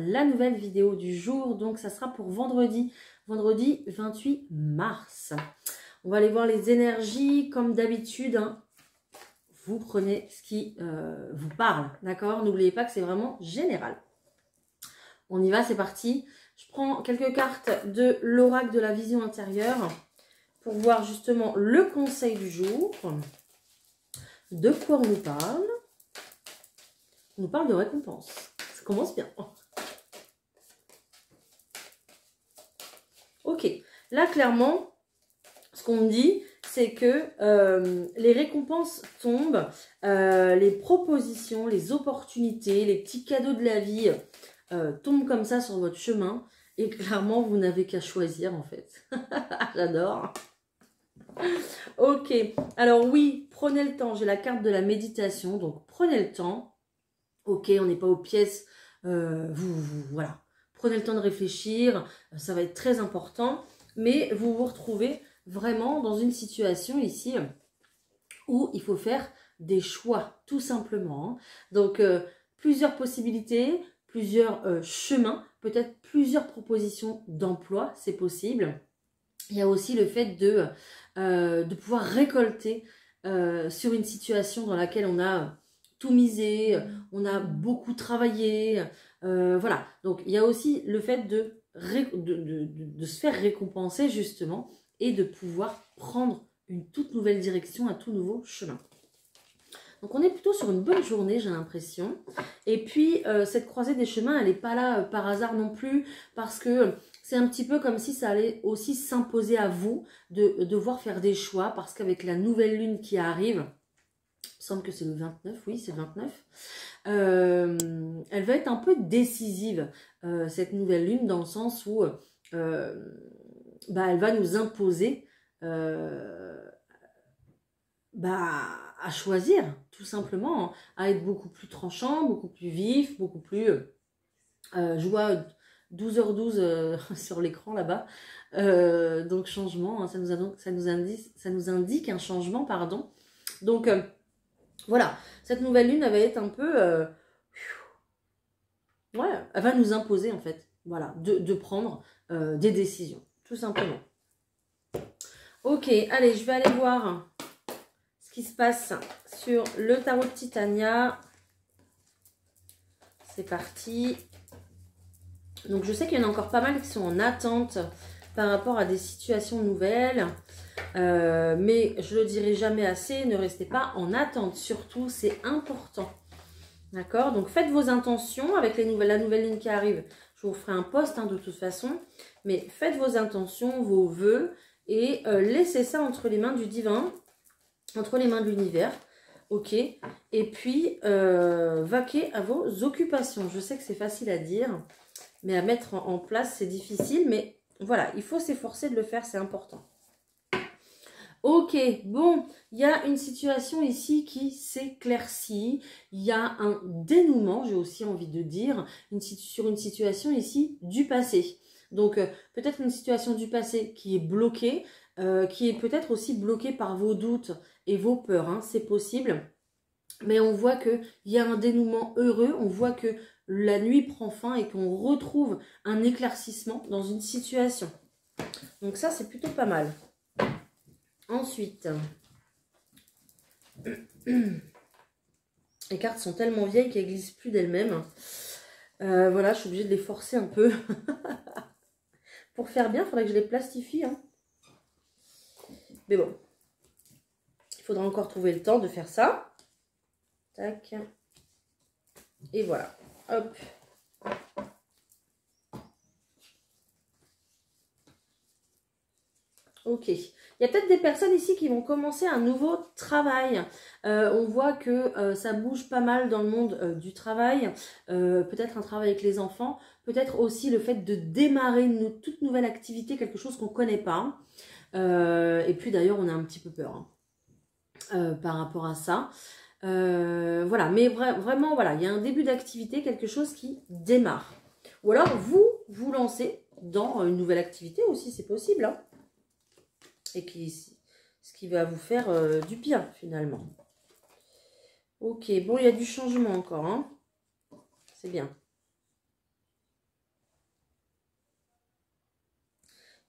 la nouvelle vidéo du jour. Donc ça sera pour vendredi 28 mars. On va aller voir les énergies comme d'habitude. Hein. Vous prenez ce qui vous parle, d'accord? N'oubliez pas que c'est vraiment général. On y va, c'est parti. Je prends quelques cartes de l'oracle de la vision intérieure pour voir justement le conseil du jour. De quoi on nous parle? On nous parle de récompense. Ça commence bien. Ok, là clairement, ce qu'on me dit, c'est que les récompenses tombent, les propositions, les opportunités, les petits cadeaux de la vie tombent comme ça sur votre chemin. Et clairement, vous n'avez qu'à choisir en fait. J'adore. Ok, alors oui, prenez le temps. J'ai la carte de la méditation, donc prenez le temps. Ok, on n'est pas aux pièces. Voilà. Prenez le temps de réfléchir. Ça va être très important. Mais vous vous retrouvez vraiment dans une situation ici où il faut faire des choix, tout simplement. Donc, plusieurs possibilités, plusieurs chemins, peut-être plusieurs propositions d'emploi, c'est possible. Il y a aussi le fait de pouvoir récolter sur une situation dans laquelle on a tout misé, on a beaucoup travaillé, voilà. Donc, il y a aussi le fait de se faire récompenser, justement, et de pouvoir prendre une toute nouvelle direction, un tout nouveau chemin. Donc, on est plutôt sur une bonne journée, j'ai l'impression. Et puis, cette croisée des chemins, elle n'est pas là par hasard non plus, parce que c'est un petit peu comme si ça allait aussi s'imposer à vous de devoir faire des choix, parce qu'avec la nouvelle lune qui arrive, il me semble que c'est le 29, oui, c'est le 29, elle va être un peu décisive, cette nouvelle lune, dans le sens où elle va nous imposer à choisir, tout simplement, à être beaucoup plus tranchant, beaucoup plus vif, beaucoup plus... je vois 12h12 sur l'écran là-bas, donc changement, hein, ça nous indique un changement, pardon. Donc voilà, cette nouvelle lune, elle va être un peu... ouais, elle va nous imposer en fait, voilà, de prendre des décisions, tout simplement. Ok, allez, je vais aller voir ce qui se passe sur le tarot de Titania. C'est parti. Donc je sais qu'il y en a encore pas mal qui sont en attente par rapport à des situations nouvelles. Mais je le dirai jamais assez, ne restez pas en attente, surtout c'est important. D'accord? Donc faites vos intentions avec la nouvelle ligne qui arrive. Je vous ferai un post de toute façon. Mais faites vos intentions, vos vœux et laissez ça entre les mains du divin, entre les mains de l'univers. Ok? Et puis vaquez à vos occupations. Je sais que c'est facile à dire, mais à mettre en place c'est difficile. Mais voilà, il faut s'efforcer de le faire, c'est important. Ok, bon, il y a une situation ici qui s'éclaircit, il y a un dénouement, j'ai aussi envie de dire, sur une situation ici du passé. Donc, peut-être une situation du passé qui est bloquée, qui est peut-être aussi bloquée par vos doutes et vos peurs, hein, c'est possible. Mais on voit qu'il y a un dénouement heureux, on voit que la nuit prend fin et qu'on retrouve un éclaircissement dans une situation. Donc ça, c'est plutôt pas mal. Ensuite, les cartes sont tellement vieilles qu'elles glissent plus d'elles-mêmes. Voilà, je suis obligée de les forcer un peu. Pour faire bien, il faudrait que je les plastifie. Hein. Mais bon, il faudra encore trouver le temps de faire ça. Tac. Et voilà. Hop. Ok. Il y a peut-être des personnes ici qui vont commencer un nouveau travail. On voit que ça bouge pas mal dans le monde du travail. Peut-être un travail avec les enfants. Peut-être aussi le fait de démarrer une toute nouvelle activité, quelque chose qu'on ne connaît pas. Et puis d'ailleurs, on a un petit peu peur par rapport à ça. Voilà, mais vraiment, voilà, il y a un début d'activité, quelque chose qui démarre. Ou alors, vous lancez dans une nouvelle activité aussi, c'est possible, hein. Et ce qui va vous faire du bien finalement. Ok, bon, il y a du changement encore, hein. C'est bien.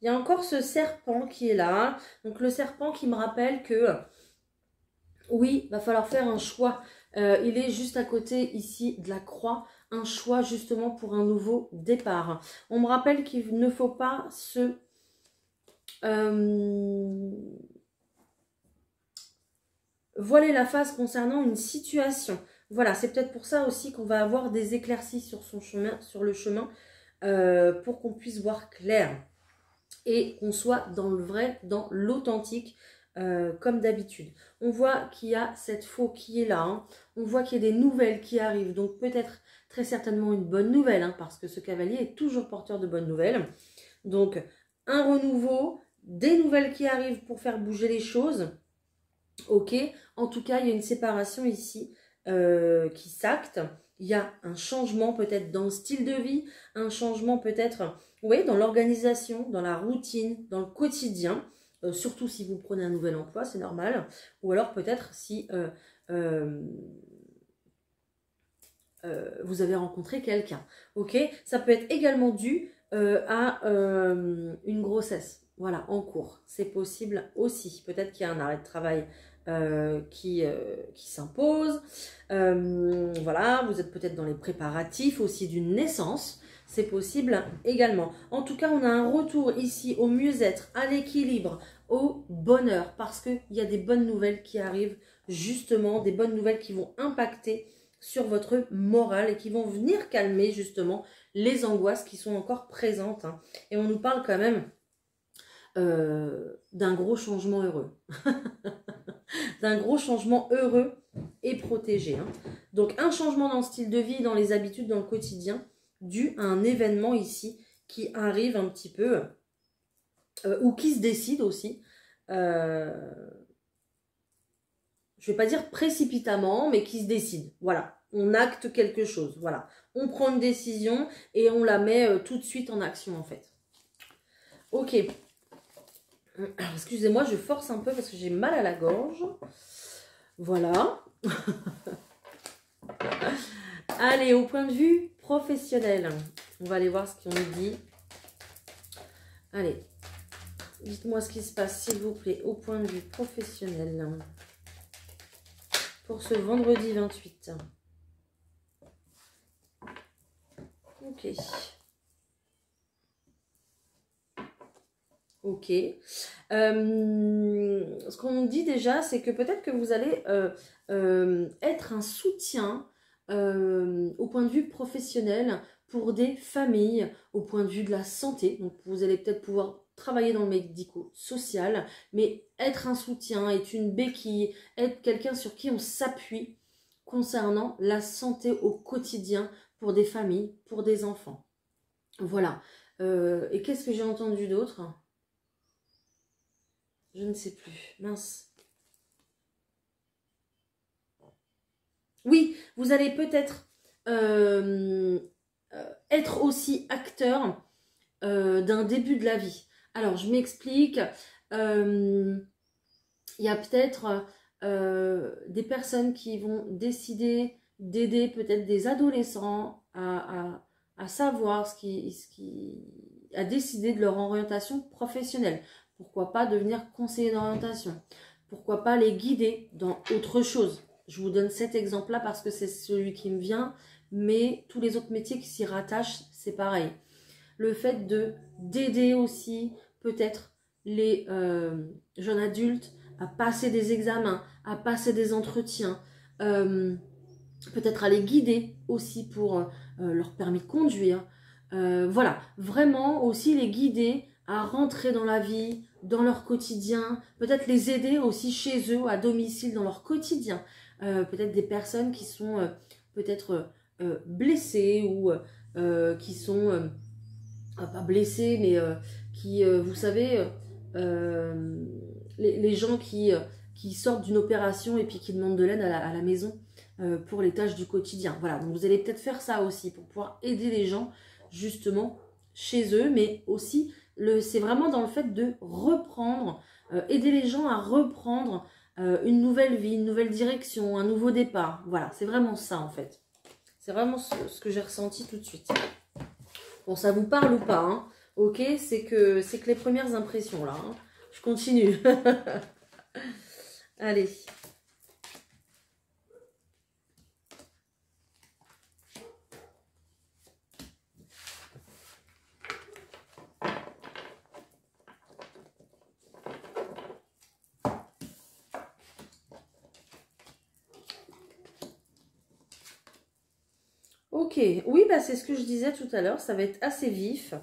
Il y a encore ce serpent qui est là. Donc le serpent qui me rappelle que, oui, va falloir faire un choix. Il est juste à côté ici de la croix. Un choix justement pour un nouveau départ. On me rappelle qu'il ne faut pas se... voiler la face concernant une situation. Voilà, c'est peut-être pour ça aussi qu'on va avoir des éclaircies sur son chemin, sur le chemin, pour qu'on puisse voir clair et qu'on soit dans le vrai, dans l'authentique, comme d'habitude. On voit qu'il y a cette faux qui est là, hein. On voit qu'il y a des nouvelles qui arrivent, donc peut-être très certainement une bonne nouvelle, hein, parce que ce cavalier est toujours porteur de bonnes nouvelles. Donc un renouveau, des nouvelles qui arrivent pour faire bouger les choses. Ok, en tout cas, il y a une séparation ici qui s'acte. Il y a un changement peut-être dans le style de vie, un changement peut-être, oui, dans l'organisation, dans la routine, dans le quotidien. Surtout si vous prenez un nouvel emploi, c'est normal. Ou alors peut-être si vous avez rencontré quelqu'un. Ok, ça peut être également dû à une grossesse. Voilà, en cours. C'est possible aussi. Peut-être qu'il y a un arrêt de travail qui s'impose. Voilà, vous êtes peut-être dans les préparatifs aussi d'une naissance. C'est possible également. En tout cas, on a un retour ici au mieux-être, à l'équilibre, au bonheur. Parce qu'il y a des bonnes nouvelles qui arrivent, justement, des bonnes nouvelles qui vont impacter sur votre morale et qui vont venir calmer justement les angoisses qui sont encore présentes. Hein. Et on nous parle quand même d'un gros changement heureux. D'un gros changement heureux et protégé. Hein. Donc un changement dans le style de vie, dans les habitudes, dans le quotidien, dû à un événement ici qui arrive un petit peu, ou qui se décide aussi. Je ne vais pas dire précipitamment, mais qui se décide. Voilà, on acte quelque chose. Voilà, on prend une décision et on la met tout de suite en action en fait. Ok. Alors, excusez-moi, je force un peu parce que j'ai mal à la gorge. Voilà. Allez, au point de vue professionnel, on va aller voir ce qu'on nous dit. Allez, dites-moi ce qui se passe, s'il vous plaît, au point de vue professionnel. Pour ce vendredi 28. Ok. Ok. Ce qu'on nous dit déjà, c'est que peut-être que vous allez être un soutien au point de vue professionnel pour des familles, au point de vue de la santé. Donc vous allez peut-être pouvoir travailler dans le médico-social, mais être un soutien, être une béquille, être quelqu'un sur qui on s'appuie concernant la santé au quotidien pour des familles, pour des enfants. Voilà. Et qu'est-ce que j'ai entendu d'autre ? Je ne sais plus. Mince. Oui, vous allez peut-être être aussi acteur d'un début de la vie. Alors, je m'explique. Il y a peut-être des personnes qui vont décider d'aider peut-être des adolescents à savoir à décider de leur orientation professionnelle. Pourquoi pas devenir conseiller d'orientation? Pourquoi pas les guider dans autre chose? Je vous donne cet exemple-là parce que c'est celui qui me vient, mais tous les autres métiers qui s'y rattachent, c'est pareil. Le fait d'aider aussi peut-être les jeunes adultes à passer des examens, à passer des entretiens, peut-être à les guider aussi pour leur permis de conduire. Voilà, vraiment aussi les guider à rentrer dans la vie, dans leur quotidien, peut-être les aider aussi chez eux, à domicile, dans leur quotidien. Peut-être des personnes qui sont peut-être blessées ou qui sont, pas blessées, mais qui, vous savez, les gens qui sortent d'une opération et puis qui demandent de l'aide à la maison pour les tâches du quotidien. Voilà, donc vous allez peut-être faire ça aussi pour pouvoir aider les gens justement chez eux, mais aussi c'est vraiment dans le fait de reprendre, aider les gens à reprendre une nouvelle vie, une nouvelle direction, un nouveau départ. Voilà, c'est vraiment ça en fait. C'est vraiment ce que j'ai ressenti tout de suite. Bon, ça vous parle ou pas, hein? ok, c'est que les premières impressions, là. Hein. Je continue. Allez. Ok, oui, bah c'est ce que je disais tout à l'heure, ça va être assez vif.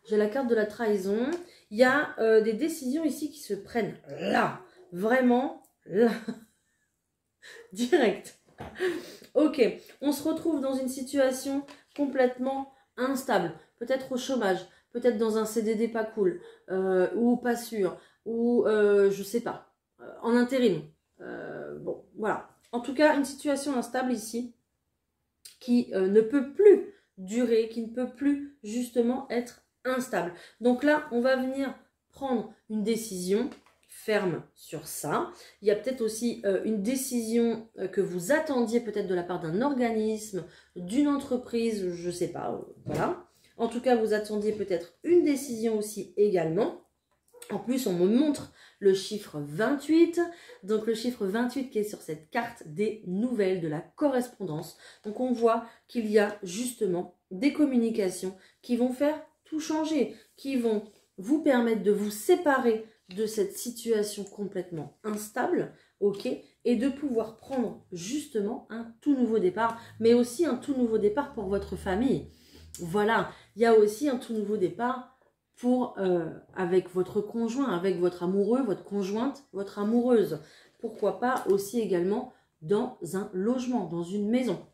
J'ai la carte de la trahison. Il y a des décisions ici qui se prennent là, vraiment là, direct. Ok, on se retrouve dans une situation complètement instable, peut-être au chômage, peut-être dans un CDD pas cool, ou pas sûr, ou je sais pas, en intérim. Bon, voilà. En tout cas, une situation instable ici qui ne peut plus durer, qui ne peut plus justement être instable. Donc là, on va venir prendre une décision ferme sur ça. Il y a peut-être aussi une décision que vous attendiez peut-être de la part d'un organisme, d'une entreprise, je ne sais pas, voilà. En tout cas, vous attendiez peut-être une décision aussi également. En plus, on me montre le chiffre 28. Donc, le chiffre 28 qui est sur cette carte des nouvelles, de la correspondance. Donc, on voit qu'il y a justement des communications qui vont faire tout changer, qui vont vous permettre de vous séparer de cette situation complètement instable, ok, et de pouvoir prendre justement un tout nouveau départ, mais aussi un tout nouveau départ pour votre famille. Voilà, il y a aussi un tout nouveau départ pour avec votre conjoint, avec votre amoureux, votre conjointe, votre amoureuse. Pourquoi pas aussi également dans un logement, dans une maison.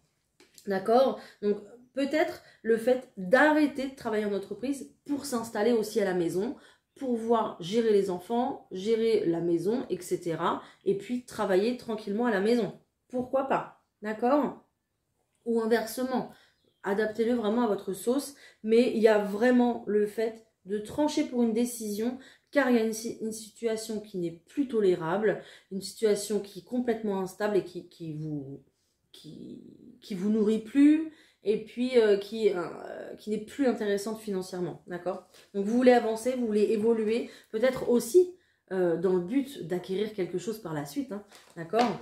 D'accord? Donc peut-être le fait d'arrêter de travailler en entreprise pour s'installer aussi à la maison, pour pouvoir gérer les enfants, gérer la maison, etc. Et puis travailler tranquillement à la maison. Pourquoi pas? D'accord? Ou inversement, adaptez-le vraiment à votre sauce, mais il y a vraiment le fait de trancher pour une décision, car il y a une situation qui n'est plus tolérable, une situation qui est complètement instable et qui vous nourrit plus, et puis qui n'est plus intéressante financièrement, d'accord? Donc vous voulez avancer, vous voulez évoluer, peut-être aussi dans le but d'acquérir quelque chose par la suite, hein, d'accord?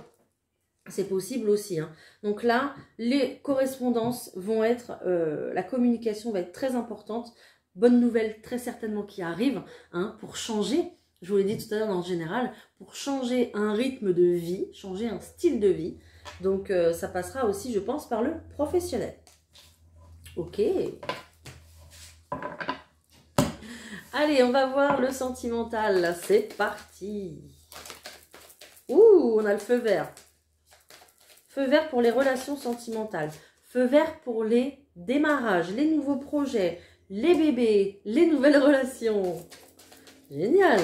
C'est possible aussi. Hein. Donc là, les correspondances vont être, la communication va être très importante. Bonne nouvelle très certainement qui arrive hein, pour changer, je vous l'ai dit tout à l'heure en général, pour changer un rythme de vie, changer un style de vie. Donc ça passera aussi, je pense, par le professionnel. Ok. Allez, on va voir le sentimental. C'est parti. Ouh, on a le feu vert. Feu vert pour les relations sentimentales. Feu vert pour les démarrages, les nouveaux projets, les bébés, les nouvelles relations. Génial.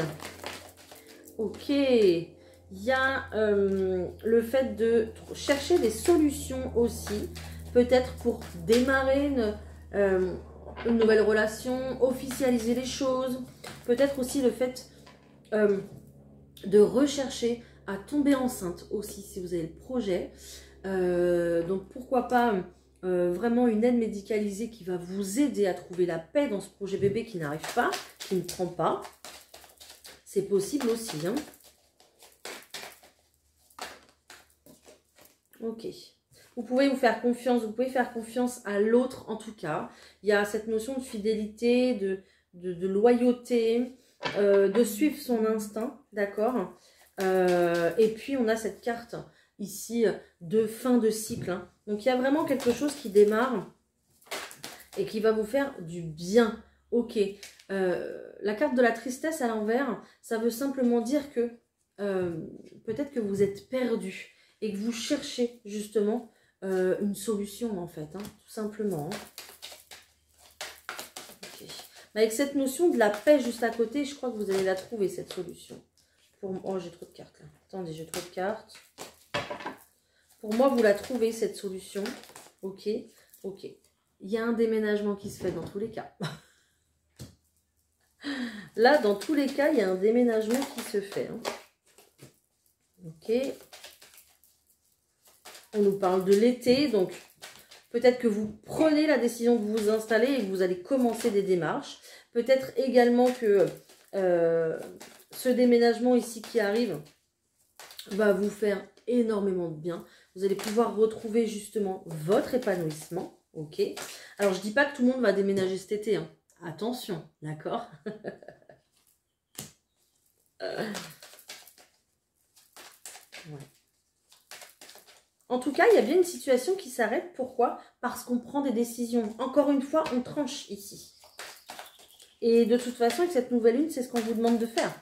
Ok. Il y a le fait de chercher des solutions aussi. Peut-être pour démarrer une nouvelle relation, officialiser les choses. Peut-être aussi le fait de rechercher à tomber enceinte aussi si vous avez le projet. Donc pourquoi pas vraiment une aide médicalisée qui va vous aider à trouver la paix dans ce projet bébé qui n'arrive pas, qui ne prend pas. C'est possible aussi. Hein. Ok. Vous pouvez vous faire confiance, vous pouvez faire confiance à l'autre en tout cas. Il y a cette notion de fidélité, de loyauté, de suivre son instinct, d'accord. Et puis on a cette carte ici de fin de cycle. Hein. Donc il y a vraiment quelque chose qui démarre et qui va vous faire du bien. Ok. La carte de la tristesse à l'envers, ça veut simplement dire que peut-être que vous êtes perdu et que vous cherchez justement une solution en fait, hein, tout simplement. Okay. Avec cette notion de la paix juste à côté, je crois que vous allez la trouver cette solution. Oh, j'ai trop de cartes là. Attendez, j'ai trop de cartes. Pour moi, vous la trouvez cette solution. Ok, ok. Il y a un déménagement qui se fait dans tous les cas. Là, dans tous les cas, il y a un déménagement qui se fait. Hein. Ok. On nous parle de l'été, donc peut-être que vous prenez la décision de vous installer et que vous allez commencer des démarches. Peut-être également que ce déménagement ici qui arrive va vous faire énormément de bien. Vous allez pouvoir retrouver justement votre épanouissement. Ok. Alors, je ne dis pas que tout le monde va déménager cet été. Hein. Attention, d'accord. Ouais. En tout cas, il y a bien une situation qui s'arrête. Pourquoi? Parce qu'on prend des décisions. Encore une fois, on tranche ici. Et de toute façon, avec cette nouvelle lune, c'est ce qu'on vous demande de faire.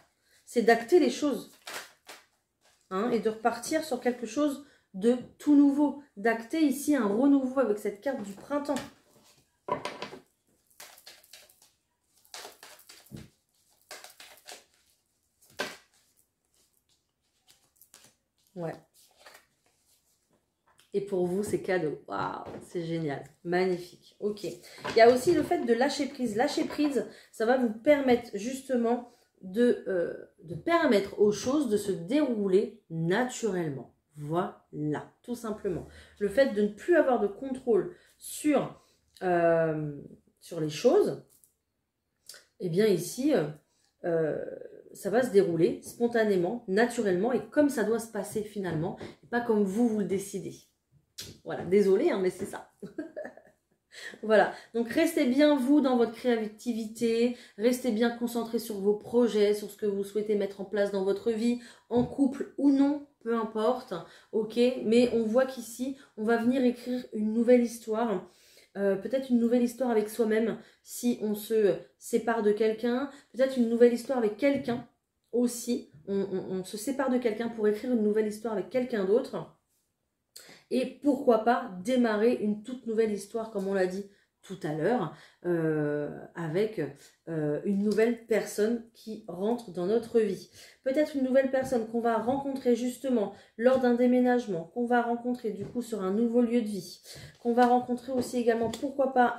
C'est d'acter les choses. Hein, et de repartir sur quelque chose de tout nouveau. D'acter ici un renouveau avec cette carte du printemps. Ouais. Et pour vous, c'est cadeau. Waouh, c'est génial. Magnifique. Ok. Il y a aussi le fait de lâcher prise. Lâcher prise, ça va vous permettre justement de permettre aux choses de se dérouler naturellement. Voilà, tout simplement. Le fait de ne plus avoir de contrôle sur les choses, eh bien ici, ça va se dérouler spontanément, naturellement, et comme ça doit se passer finalement, et pas comme vous le décidez. Voilà, désolé, hein, mais c'est ça. Voilà, donc restez bien vous dans votre créativité, restez bien concentré sur vos projets, sur ce que vous souhaitez mettre en place dans votre vie, en couple ou non, peu importe, ok, mais on voit qu'ici, on va venir écrire une nouvelle histoire, peut-être une nouvelle histoire avec soi-même si on se sépare de quelqu'un, peut-être une nouvelle histoire avec quelqu'un aussi, on se sépare de quelqu'un pour écrire une nouvelle histoire avec quelqu'un d'autre. Et pourquoi pas démarrer une toute nouvelle histoire, comme on l'a dit tout à l'heure, avec une nouvelle personne qui rentre dans notre vie. Peut-être une nouvelle personne qu'on va rencontrer justement lors d'un déménagement, qu'on va rencontrer du coup sur un nouveau lieu de vie, qu'on va rencontrer aussi également, pourquoi pas,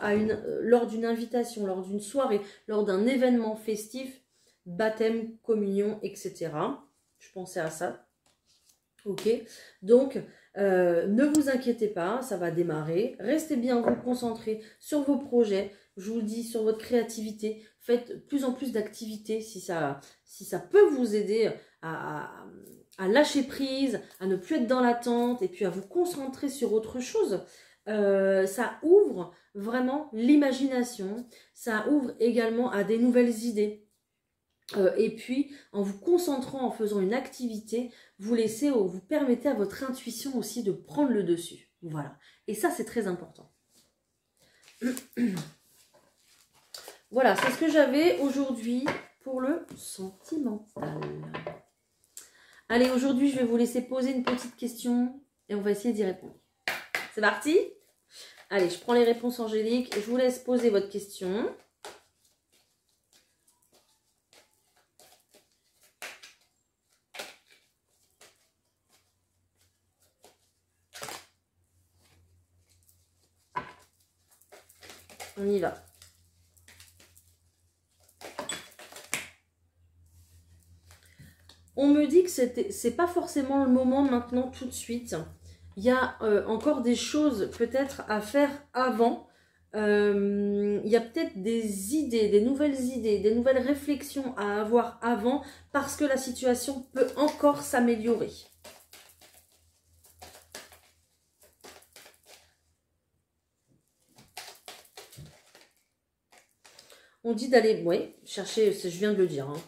lors d'une invitation, lors d'une soirée, lors d'un événement festif, baptême, communion, etc. Je pensais à ça. Ok, donc ne vous inquiétez pas, ça va démarrer. Restez bien vous concentrer sur vos projets, je vous le dis, sur votre créativité. Faites plus en plus d'activités si ça peut vous aider à lâcher prise, à ne plus être dans l'attente et puis à vous concentrer sur autre chose. Ça ouvre vraiment l'imagination, ça ouvre également à des nouvelles idées. Et puis, en vous concentrant, en faisant une activité, vous permettez à votre intuition aussi de prendre le dessus. Voilà. Et ça, c'est très important. Voilà, c'est ce que j'avais aujourd'hui pour le sentimental. Allez, aujourd'hui, je vais vous laisser poser une petite question et on va essayer d'y répondre. C'est parti? Allez, je prends les réponses angéliques et je vous laisse poser votre question. On y va. On me dit que c'est pas forcément le moment maintenant tout de suite. Il y a encore des choses peut-être à faire avant. Il y a peut-être des idées, des nouvelles réflexions à avoir avant parce que la situation peut encore s'améliorer. On dit d'aller, oui, chercher, je viens de le dire, hein,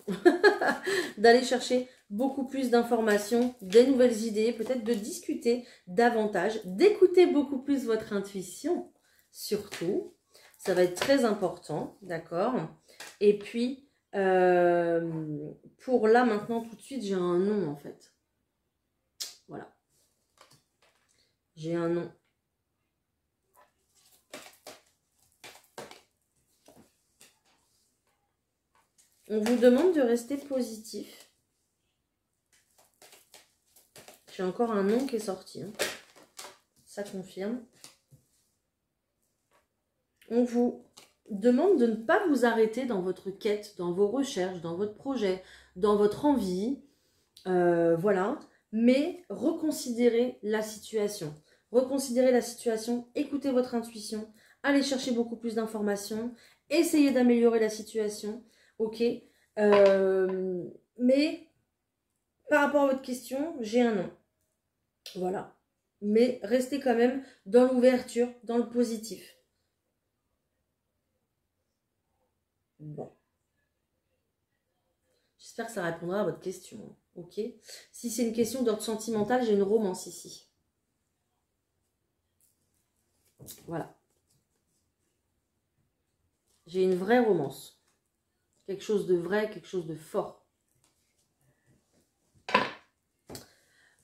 d'aller chercher beaucoup plus d'informations, des nouvelles idées, peut-être de discuter davantage, d'écouter beaucoup plus votre intuition, surtout. Ça va être très important, d'accord? Et puis, pour là, maintenant, tout de suite, j'ai un nom, en fait. Voilà. J'ai un nom. On vous demande de rester positif. J'ai encore un nom qui est sorti. Hein. Ça confirme. On vous demande de ne pas vous arrêter dans votre quête, dans vos recherches, dans votre projet, dans votre envie. Voilà. Mais reconsidérez la situation. Reconsidérez la situation, écoutez votre intuition, allez chercher beaucoup plus d'informations Essayez d'améliorer la situation, ok. Mais par rapport à votre question, j'ai un non. Voilà. Mais restez quand même dans l'ouverture, dans le positif. Bon. J'espère que ça répondra à votre question. Ok. Si c'est une question d'ordre sentimental, j'ai une romance ici. Voilà. J'ai une vraie romance. Quelque chose de vrai, quelque chose de fort.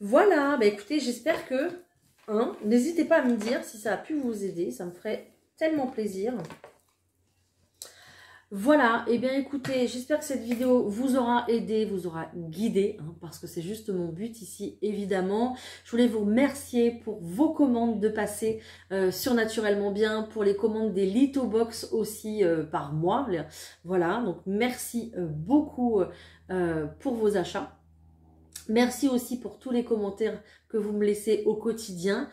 Voilà. Bah écoutez, j'espère que... Hein, n'hésitez pas à me dire si ça a pu vous aider. Ça me ferait tellement plaisir. Voilà, et bien écoutez, j'espère que cette vidéo vous aura aidé, vous aura guidé, hein, parce que c'est juste mon but ici, évidemment. Je voulais vous remercier pour vos commandes de passer sur Naturellement Bien, pour les commandes des Lithobox aussi par mois. Voilà, donc merci beaucoup pour vos achats. Merci aussi pour tous les commentaires que vous me laissez au quotidien.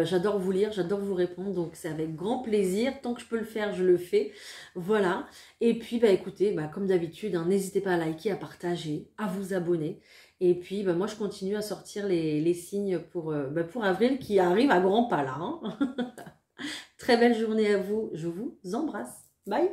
J'adore vous lire, j'adore vous répondre, donc c'est avec grand plaisir. Tant que je peux le faire, je le fais. Voilà. Et puis, bah écoutez, bah, comme d'habitude, hein, n'hésitez pas à liker, à partager, à vous abonner. Et puis, bah, moi, je continue à sortir les signes pour avril qui arrive à grands pas là. Hein. Très belle journée à vous. Je vous embrasse. Bye.